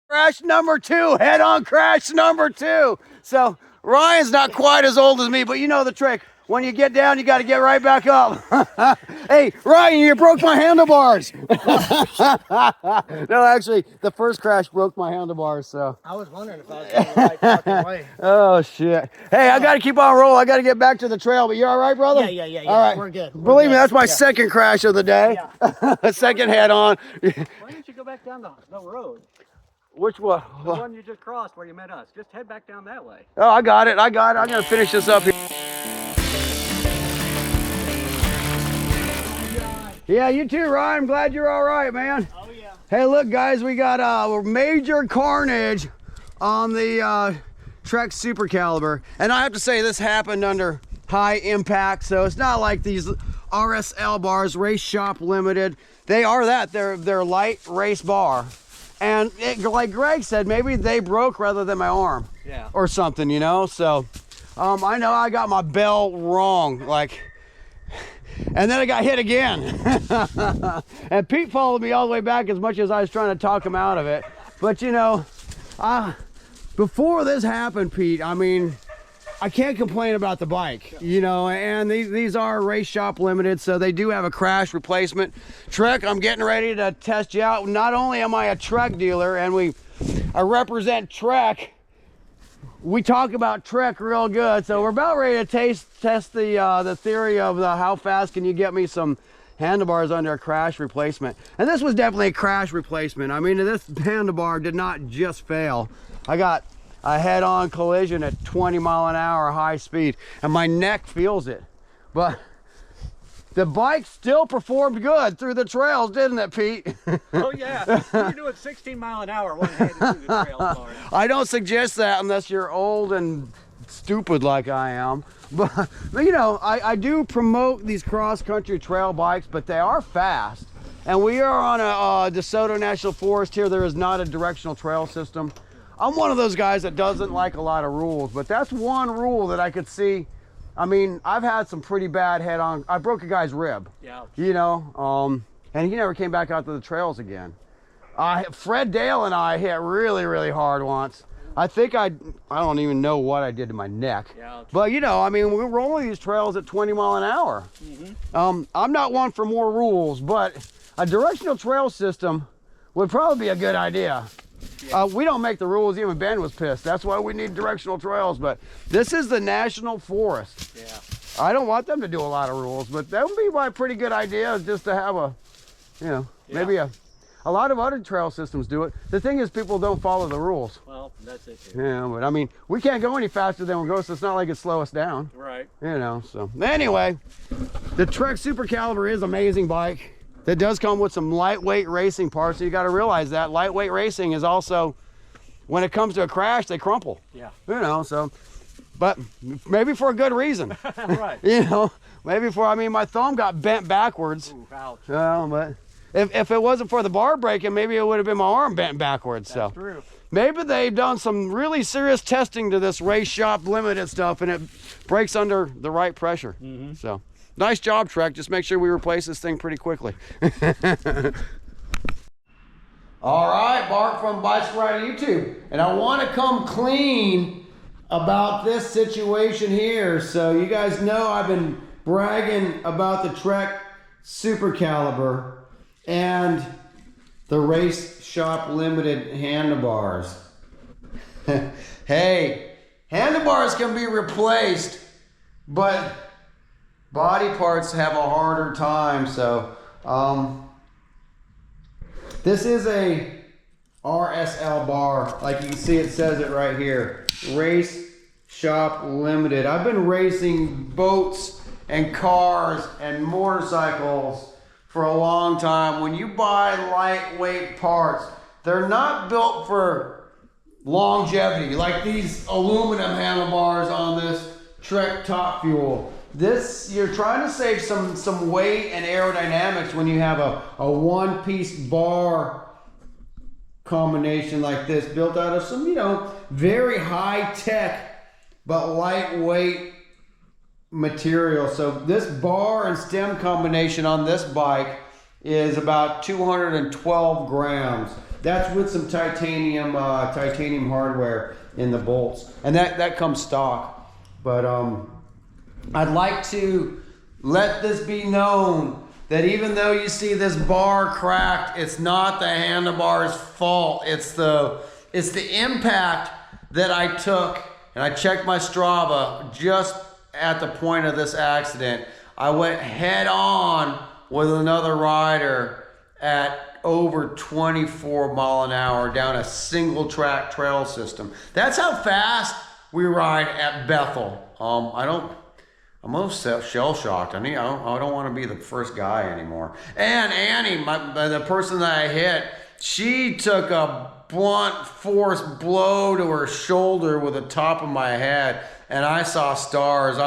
Crash number 2, head-on crash number 2. So Ryan's not quite as old as me, but you know the trick. When you get down, you got to get right back up. Hey, Ryan, you broke my handlebars. No, actually, the first crash broke my handlebars, so. I was wondering if I was going the right fucking way. Oh, shit. Hey, I got to keep on rolling. I got to get back to the trail, but you all right, brother? Yeah. All right. We're good. Believe me, that's my second crash of the day. Yeah. Second head-on. Why don't you go back down the road? Which one? The one you just crossed where you met us. Just head back down that way. Oh, I got it. I'm going to finish this up here. Yeah, you too, Ryan. I'm glad you're all right, man. Oh, yeah. Hey, look, guys, we got major carnage on the Trek Super Caliber. And I have to say, this happened under high impact, so it's not like these RSL bars, Race Shop Limited. They are that. They're light race bar. And like Greg said, maybe they broke rather than my arm. Yeah. Or something, you know? So, I know I got my bell wrong, like, and then I got hit again. And Pete followed me all the way back as much as I was trying to talk him out of it. But, you know, before this happened, Pete, I mean, I can't complain about the bike, you know, and these are Race Shop Limited, so they do have a crash replacement. Trek, I'm getting ready to test you out. Not only am I a Trek dealer and I represent Trek, we talk about Trek real good, so we're about ready to test the theory of how fast can you get me some handlebars under a crash replacement. And this was definitely a crash replacement. I mean, this handlebar did not just fail. I got a head-on collision at 20 mile an hour high speed, and my neck feels it. But the bike still performed good through the trails, didn't it, Pete? Oh, yeah. You're doing 16 mile an hour one-handed through the trails, Bart. I don't suggest that unless you're old and stupid like I am. But you know, I do promote these cross-country trail bikes, but they are fast. And we are on a DeSoto National Forest here. There is not a directional trail system. I'm one of those guys that doesn't like a lot of rules, but that's one rule that I could see. I mean, I've had some pretty bad head-on. I broke a guy's rib. Yeah. You know, and he never came back out to the trails again. Fred Dale and I hit really, really hard once. I think I don't even know what I did to my neck. Yeah. But you know, I mean, we're rolling these trails at 20 mile an hour. Mm-hmm. I'm not one for more rules, but a directional trail system would probably be a good idea. Yeah. We don't make the rules. Even Ben was pissed. That's why we need directional trails. But this is the National Forest. Yeah. I don't want them to do a lot of rules, but that would be my pretty good idea, just to have a, you know, maybe a lot of other trail systems do it. The thing is, people don't follow the rules. Well, that's it too. Yeah, but I mean, we can't go any faster than we go, so it's not like it slow us down. Right. You know, so anyway, the Trek Super Caliber is an amazing bike. That does come with some lightweight racing parts, so you got to realize that lightweight racing is also, when it comes to a crash, they crumple. Yeah. You know, so, but maybe for a good reason. Right. You know, maybe I mean, my thumb got bent backwards. Ooh, ouch. But if it wasn't for the bar breaking, maybe it would have been my arm bent backwards. That's true. Maybe they've done some really serious testing to this Race Shop Limited stuff, and it breaks under the right pressure. Mm-hmm. So. Nice job, Trek. Just make sure we replace this thing pretty quickly. All right, Bart from Bicycle Rider YouTube. And I want to come clean about this situation here. So you guys know I've been bragging about the Trek Super Caliber and the Race Shop Limited handlebars. Hey, handlebars can be replaced, but body parts have a harder time. So this is a RSL bar, like you can see it says it right here, Race Shop Limited. I've been racing boats and cars and motorcycles for a long time. When you buy lightweight parts, they're not built for longevity, like these aluminum handlebars on this Trek Top Fuel. This, you're trying to save some weight and aerodynamics when you have a one-piece bar combination like this, built out of some, you know, very high-tech but lightweight material. So this bar and stem combination on this bike is about 212 grams. that's with some titanium hardware in the bolts, and that comes stock. But I'd like to let this be known that even though you see this bar cracked, it's not the handlebar's fault. It's the impact that I took, and I checked my Strava just at the point of this accident. I went head on with another rider at over 24 mile an hour down a single track trail system. That's how fast we ride at Bethel. I'm almost shell shocked. I don't want to be the first guy anymore. And Annie, the person that I hit, she took a blunt force blow to her shoulder with the top of my head, and I saw stars.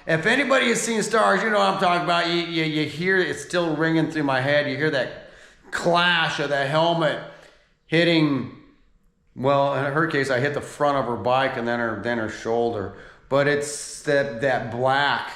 If anybody has seen stars, you know what I'm talking about. You hear it still ringing through my head. You hear that clash of the helmet hitting. Well, in her case, I hit the front of her bike and then her shoulder. But it's that black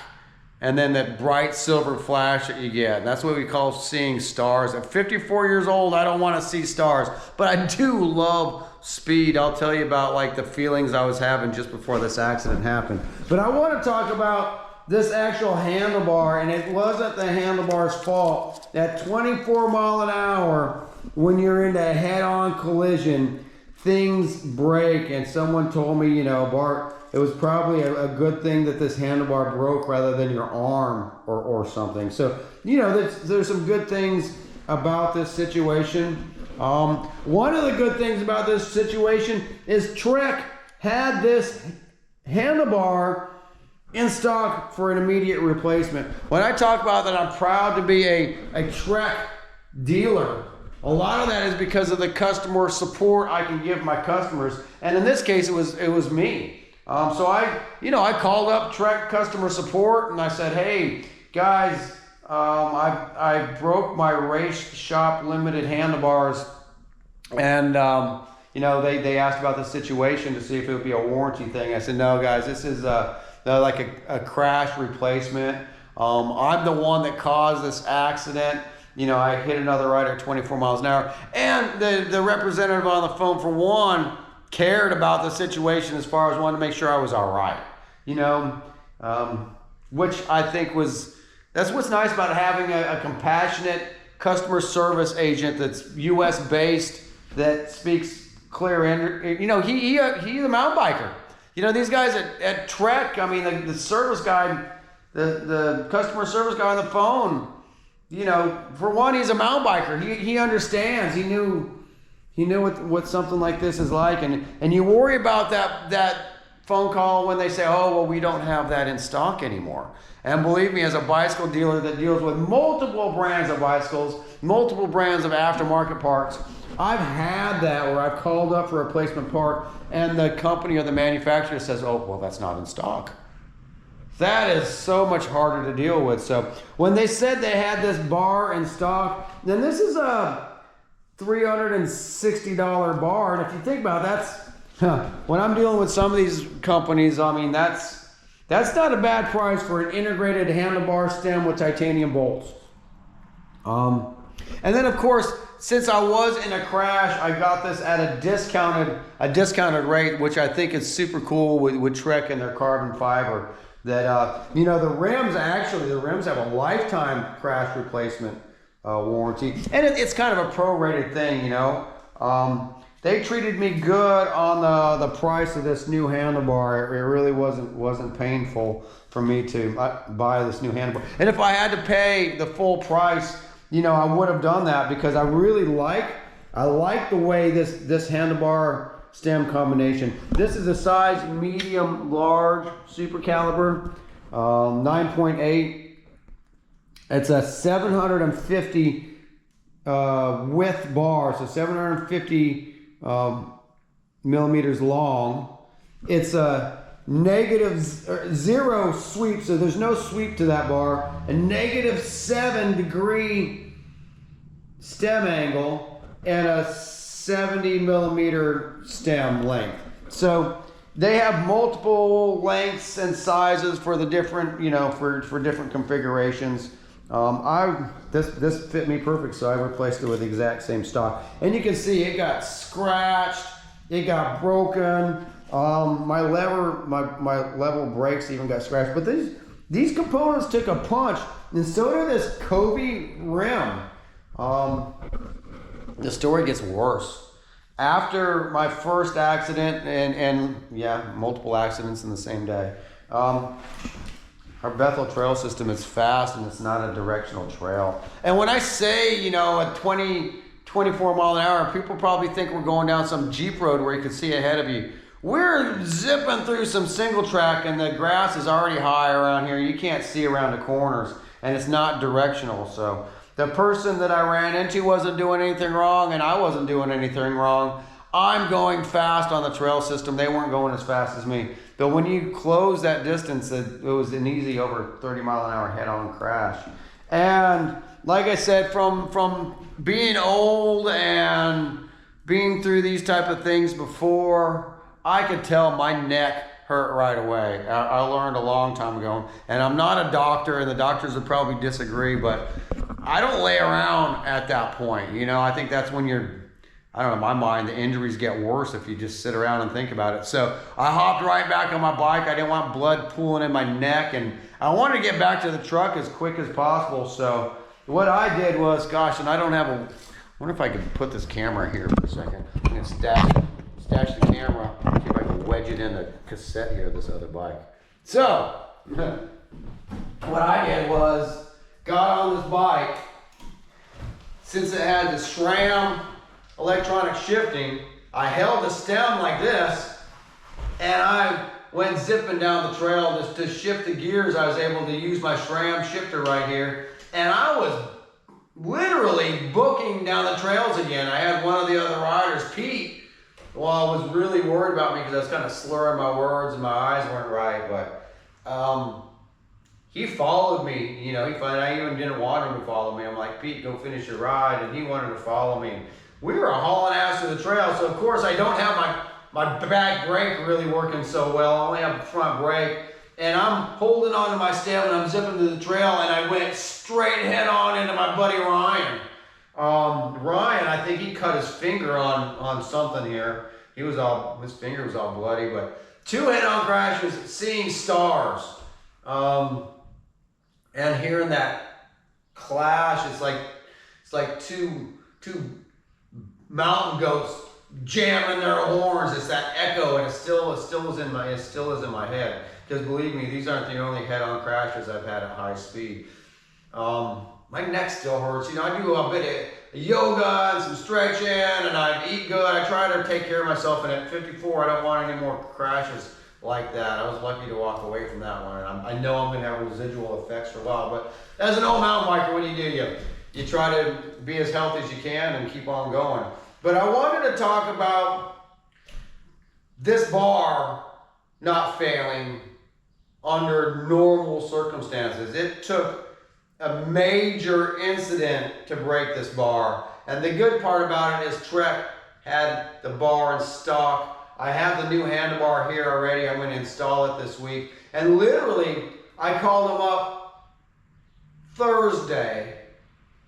and then that bright silver flash that you get. That's what we call seeing stars. At 54 years old, I don't want to see stars, but I do love speed. I'll tell you about like the feelings I was having just before this accident happened. But I want to talk about this actual handlebar, and it wasn't the handlebar's fault. At 24 mile an hour, when you're in a head-on collision, things break, and someone told me, Bart, it was probably a good thing that this handlebar broke rather than your arm or something. So, there's some good things about this situation. One of the good things about this situation is Trek had this handlebar in stock for an immediate replacement. When I talk about that, I'm proud to be a Trek dealer. A lot of that is because of the customer support I can give my customers, and in this case, it was me. So I called up Trek customer support and I said, hey guys, I broke my race shop limited handlebars, and they asked about the situation to see if it would be a warranty thing. I said, no guys, this is like a crash replacement. I'm the one that caused this accident. I hit another rider at 24 miles an hour, and the representative on the phone, for one, cared about the situation as far as wanted to make sure I was all right, which I think that's what's nice about having a compassionate customer service agent that's U.S. based, that speaks clear. He's a mountain biker. These guys at Trek, the service guy, the customer service guy on the phone, for one, he's a mountain biker. He understands. He knew what something like this is like, and you worry about that phone call when they say, oh, well, we don't have that in stock anymore. And believe me, as a bicycle dealer that deals with multiple brands of bicycles, multiple brands of aftermarket parts, I've had that where I've called up for a replacement part and the company or the manufacturer says, oh, well, that's not in stock. That is so much harder to deal with. So when they said they had this bar in stock, then this is a $360 bar, and if you think about it, when I'm dealing with some of these companies, that's not a bad price for an integrated handlebar stem with titanium bolts. And then of course, since I was in a crash, I got this at a discounted rate, which I think is super cool with Trek and their carbon fiber. That the rims have a lifetime crash replacement warranty, and it's kind of a prorated thing. They treated me good on the price of this new handlebar. It really wasn't painful for me to buy this new handlebar. And if I had to pay the full price, I would have done that, because I really like the way this handlebar stem combination. This is a size medium large super caliber, 9.8. It's a 750 width bar, so 750 millimeters long. It's a zero sweep, so there's no sweep to that bar. A -7 degree stem angle and a 70 millimeter stem length. So they have multiple lengths and sizes for the different, for different configurations. This fit me perfect, so I replaced it with the exact same stock. And you can see it got scratched, it got broken. My level brakes even got scratched. But these components took a punch, and so did this Kobe rim. The story gets worse. After my first accident, and yeah, multiple accidents in the same day. Our Bethel trail system is fast and it's not a directional trail. And when I say, you know, at 24 mile an hour, people probably think we're going down some Jeep road where you can see ahead of you. We're zipping through some single track and the grass is already high around here. You can't see around the corners and it's not directional. So the person that I ran into wasn't doing anything wrong and I wasn't doing anything wrong. I'm going fast on the trail system. They weren't going as fast as me. But when you close that distance, it was an easy over 30 mile an hour head-on crash. And like I said, from being old and being through these type of things before, I could tell my neck hurt right away. I learned a long time ago. And I'm not a doctor, and the doctors would probably disagree, but I don't lay around at that point. You know, I think that's when I don't know, in my mind, the injuries get worse if you just sit around and think about it. So I hopped right back on my bike. I didn't want blood pooling in my neck, and I wanted to get back to the truck as quick as possible. So what I did was, gosh, and I wonder if I could put this camera here for a second. I'm gonna stash the camera, see if I can wedge it in the cassette here of this other bike. So what I did was, got on this bike, since it had the SRAM electronic shifting, I held the stem like this and I went zipping down the trail to shift the gears. I was able to use my SRAM shifter right here, and I was literally booking down the trails again. I had one of the other riders, Pete, was really worried about me because I was kind of slurring my words and my eyes weren't right, but he followed me. You know, I even didn't want him to follow me. I'm like, Pete, go finish your ride, and he wanted to follow me. We were hauling ass to the trail, so of course I don't have my back brake really working so well. I only have a front brake, and I'm holding onto my stem and I'm zipping to the trail, and I went straight head on into my buddy Ryan. Ryan, I think he cut his finger on something here. His finger was all bloody, but 2 head-on crashes, seeing stars, and hearing that clash. It's like two mountain goats jamming their horns. It's that echo, and it still is in my head. Because believe me, these aren't the only head-on crashes I've had at high speed. My neck still hurts. You know, I do a bit of yoga and some stretching, and I eat good. I try to take care of myself, and at 54, I don't want any more crashes like that. I was lucky to walk away from that one, and I know I'm going to have residual effects for a while. But as an old mountain biker, what do? You try to be as healthy as you can and keep on going. But I wanted to talk about this bar not failing under normal circumstances. It took a major incident to break this bar. And the good part about it is Trek had the bar in stock. I have the new handlebar here already. I'm going to install it this week. And literally, I called them up Thursday.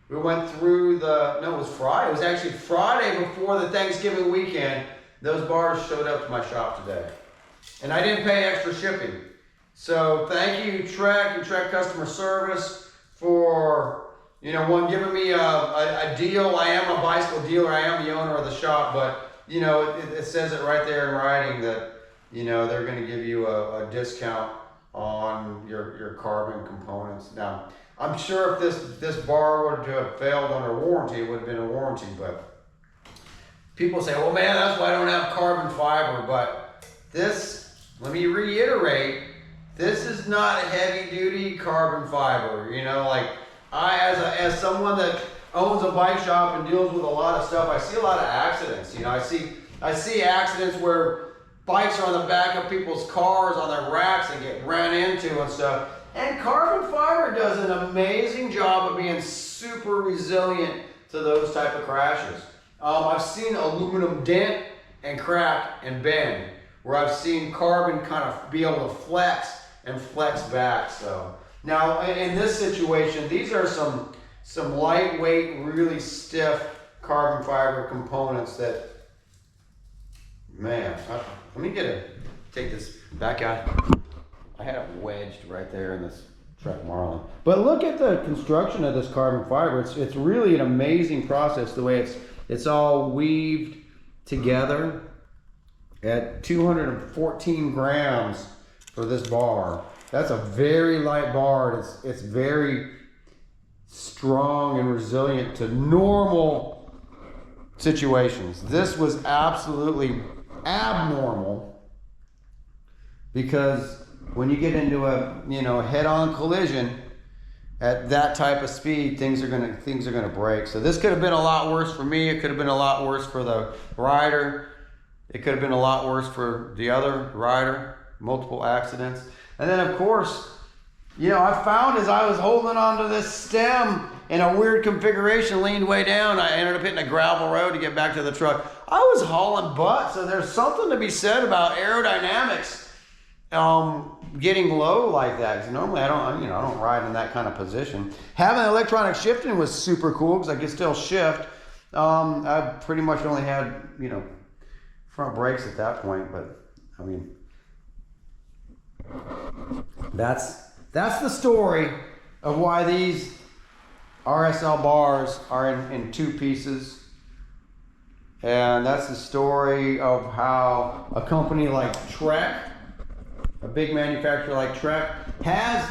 We went through it was Friday. It was actually Friday before the Thanksgiving weekend. Those bars showed up to my shop today. And I didn't pay extra shipping. So thank you, Trek and Trek Customer Service, for, giving me a deal. I am a bicycle dealer. I am the owner of the shop, but, it says it right there in writing that, they're going to give you a discount on your carbon components. Now, I'm sure if this bar were to have failed under warranty, it would have been a warranty, but people say, well, man, that's why I don't have carbon fiber. But this, let me reiterate, this is not heavy duty carbon fiber. As someone that owns a bike shop and deals with a lot of stuff, I see a lot of accidents. I see accidents where bikes are on the back of people's cars on their racks and get ran into and stuff. And carbon fiber does an amazing job of being super resilient to those type of crashes. I've seen aluminum dent and crack and bend, where I've seen carbon kind of be able to flex back. So Now, in this situation, these are some lightweight, really stiff carbon fiber components that, man, let me take this back out. I had it wedged right there in this Trek Marlin. But look at the construction of this carbon fiber. It's really an amazing process, the way it's all weaved together at 214 grams for this bar. That's a very light bar. It's very strong and resilient to normal situations. This was absolutely abnormal, because when you get into a head-on collision at that type of speed, things are gonna break. So this could have been a lot worse for me. It could have been a lot worse for the rider. It could have been a lot worse for the other rider. Multiple accidents. And then of course, I found as I was holding onto this stem in a weird configuration, leaned way down, I ended up hitting a gravel road to get back to the truck. I was hauling butt, so there's something to be said about aerodynamics getting low like that. Because normally I don't ride in that kind of position. Having electronic shifting was super cool because I could still shift. I pretty much only had front brakes at that point, but I mean, that's the story of why these RSL bars are in two pieces. And that's the story of how a company like Trek, a big manufacturer like Trek, has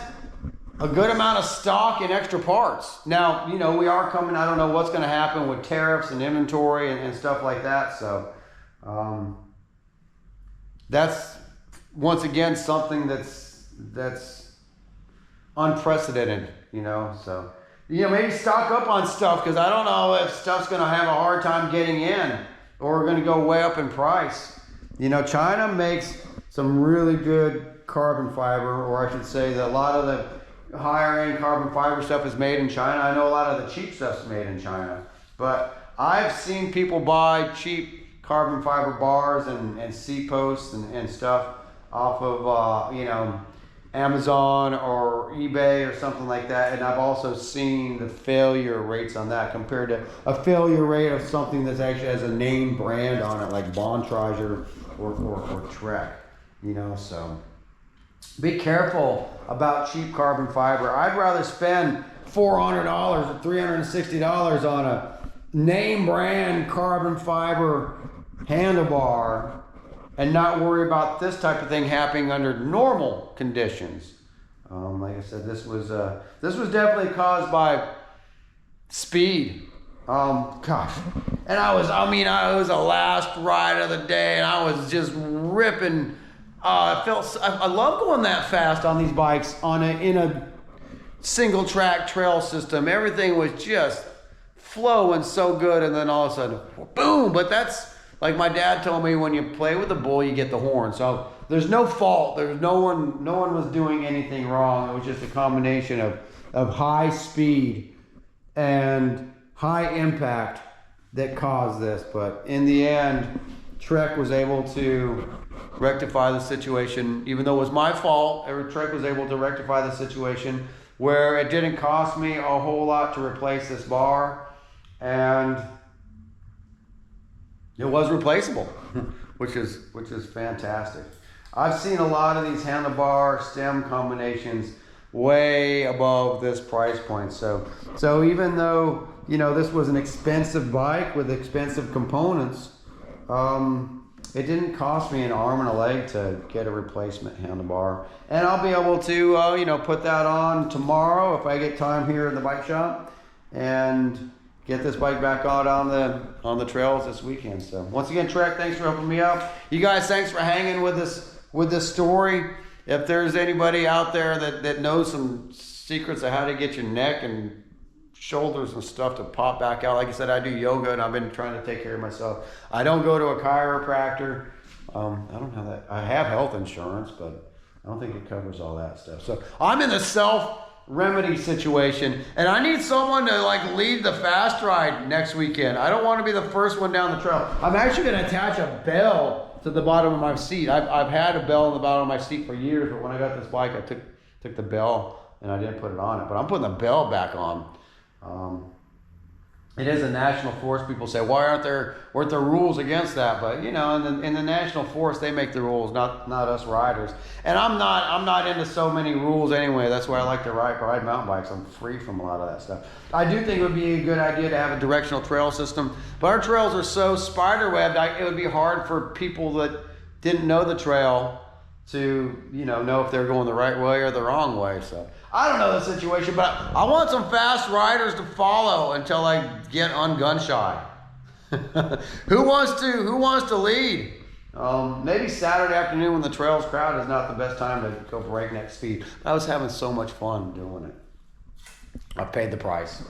a good amount of stock and extra parts. Now, we are coming, I don't know what's going to happen with tariffs and inventory and stuff like that. So that's once again something that's unprecedented, so maybe stock up on stuff, because I don't know if stuff's going to have a hard time getting in or going to go way up in price. China makes some really good carbon fiber, or I should say that a lot of the higher end carbon fiber stuff is made in China. I know a lot of the cheap stuff's made in China, but I've seen people buy cheap carbon fiber bars and C-posts and stuff off of Amazon or eBay or something like that, and I've also seen the failure rates on that compared to a failure rate of something that actually has a name brand on it, like Bontrager or Trek. So be careful about cheap carbon fiber. I'd rather spend $400 or $360 on a name brand carbon fiber handlebar and not worry about this type of thing happening under normal conditions. Like I said, this was definitely caused by speed. Gosh, and I was the last ride of the day, and I was just ripping. I love going that fast on these bikes in a single track trail system. Everything was just flowing so good, and then all of a sudden, boom! But that's, like my dad told me, when you play with a bull, you get the horn. So there's no fault. There's no one was doing anything wrong. It was just a combination of high speed and high impact that caused this. But in the end, Trek was able to rectify the situation, even though it was my fault. Trek was able to rectify the situation where it didn't cost me a whole lot to replace this bar, and it was replaceable, which is fantastic. I've seen a lot of these handlebar stem combinations way above this price point. So even though this was an expensive bike with expensive components, it didn't cost me an arm and a leg to get a replacement handlebar, and I'll be able to put that on tomorrow if I get time here in the bike shop, and get this bike back out on the trails this weekend. So once again, Trek, thanks for helping me out. You guys, thanks for hanging with this story. If there's anybody out there that knows some secrets of how to get your neck and shoulders and stuff to pop back out, like I said, I do yoga and I've been trying to take care of myself. I don't go to a chiropractor. I don't have that. I have health insurance, but I don't think it covers all that stuff. So I'm in the self-remedy situation, and I need someone to lead the fast ride next weekend. I don't want to be the first one down the trail. I'm actually going to attach a bell to the bottom of my seat. I've had a bell on the bottom of my seat for years, but when I got this bike, I took the bell and I didn't put it on it. But I'm putting the bell back on. It is a national forest. People say, why weren't there rules against that? But you know, in the national forest, they make the rules, not us riders. And I'm not into so many rules anyway. That's why I like to ride mountain bikes. I'm free from a lot of that stuff. I do think it would be a good idea to have a directional trail system, but our trails are so spider-webbed. It would be hard for people that didn't know the trail to know if they're going the right way or the wrong way. So I don't know the situation, but I want some fast riders to follow until I get gun shy. Who wants to lead? Maybe Saturday afternoon when the trail's crowded is not the best time to go breakneck speed. I was having so much fun doing it. I paid the price.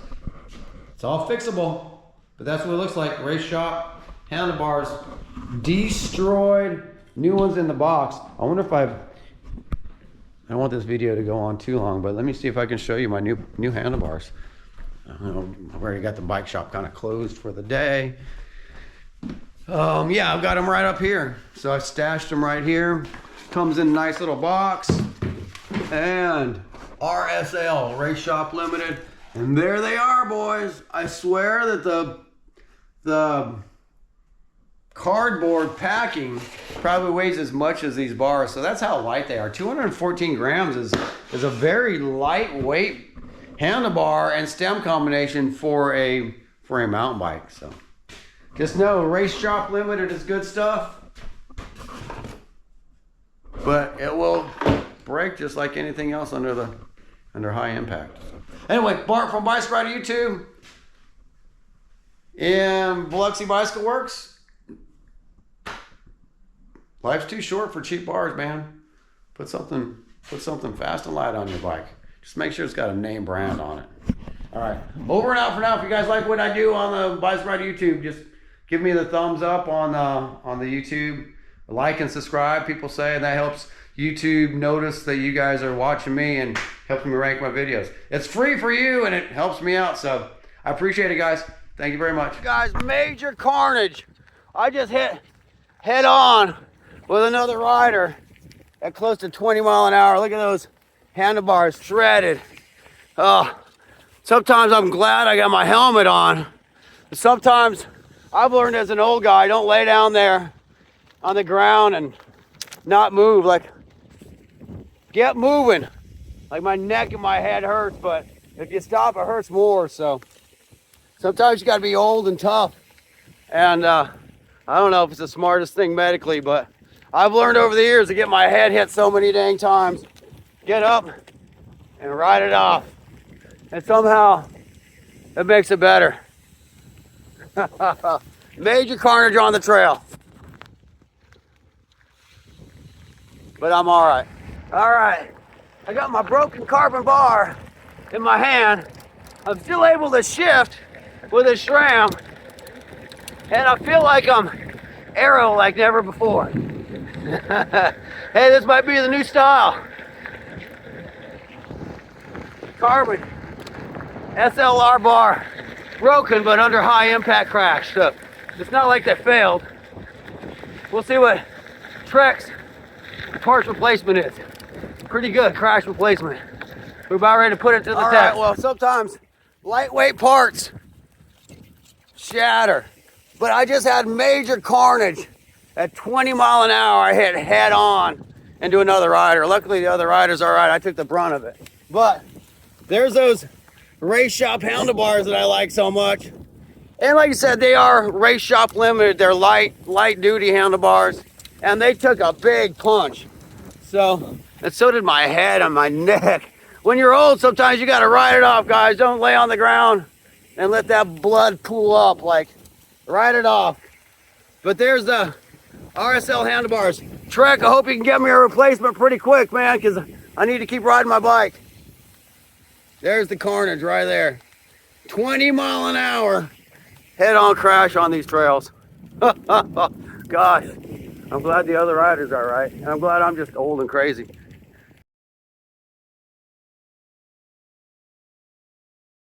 It's all fixable, but that's what it looks like. Race shop handlebars destroyed. New ones in the box. I wonder if I don't want this video to go on too long, but let me see if I can show you my new handlebars. I've already got the bike shop kind of closed for the day. Yeah, I've got them right up here. So I've stashed them right here. Comes in a nice little box. And RSL, Race Shop Limited. And there they are, boys. I swear that the cardboard packing probably weighs as much as these bars, so that's how light they are. 214 grams is a very lightweight handlebar and stem combination for a mountain bike. So just know Race Shop Limited is good stuff, but it will break just like anything else under high impact. Anyway, Bart from Bicycle Rider YouTube in Biloxi Bicycle Works. Life's too short for cheap bars, man. Put something fast and light on your bike. Just make sure it's got a name brand on it. All right, over and out for now. If you guys like what I do on the Bicycle Rider YouTube, just give me the thumbs up on the YouTube. Like and subscribe, people say, and that helps YouTube notice that you guys are watching me and helps me rank my videos. It's free for you and it helps me out, so I appreciate it, guys. Thank you very much. Guys, major carnage. I just hit head on with another rider at close to 20 mile an hour. Look at those handlebars shredded. Sometimes I'm glad I got my helmet on. Sometimes I've learned as an old guy, don't lay down there on the ground and not move. Like, get moving. Like, my neck and my head hurts, but if you stop, it hurts more. So sometimes you gotta be old and tough. And I don't know if it's the smartest thing medically, but I've learned over the years to get my head hit so many dang times, get up and ride it off. And somehow it makes it better. Major carnage on the trail. But I'm all right. All right, I got my broken carbon bar in my hand. I'm still able to shift with a SRAM, and I feel like I'm aero like never before. Hey, this might be the new style. Carbon SLR bar, broken but under high impact crash. So it's not like they failed. We'll see what Trek's parts replacement is. Pretty good crash replacement. We're about ready to put it to the test. All right, well, sometimes lightweight parts shatter, but I just had major carnage. At 20 mile an hour, I hit head on into another rider. Luckily, the other rider's all right. I took the brunt of it. But there's those Race Shop handlebars that I like so much. And like I said, they are Race Shop Limited. They're light duty handlebars. And they took a big punch. And so did my head and my neck. When you're old, sometimes you got to ride it off, guys. Don't lay on the ground and let that blood pool up. Like, ride it off. But there's the RSL handlebars. Trek, I hope you can get me a replacement pretty quick, man, because I need to keep riding my bike. There's the carnage right there. 20 mile an hour head-on crash on these trails. Gosh, I'm glad the other riders are right, and I'm glad I'm just old and crazy.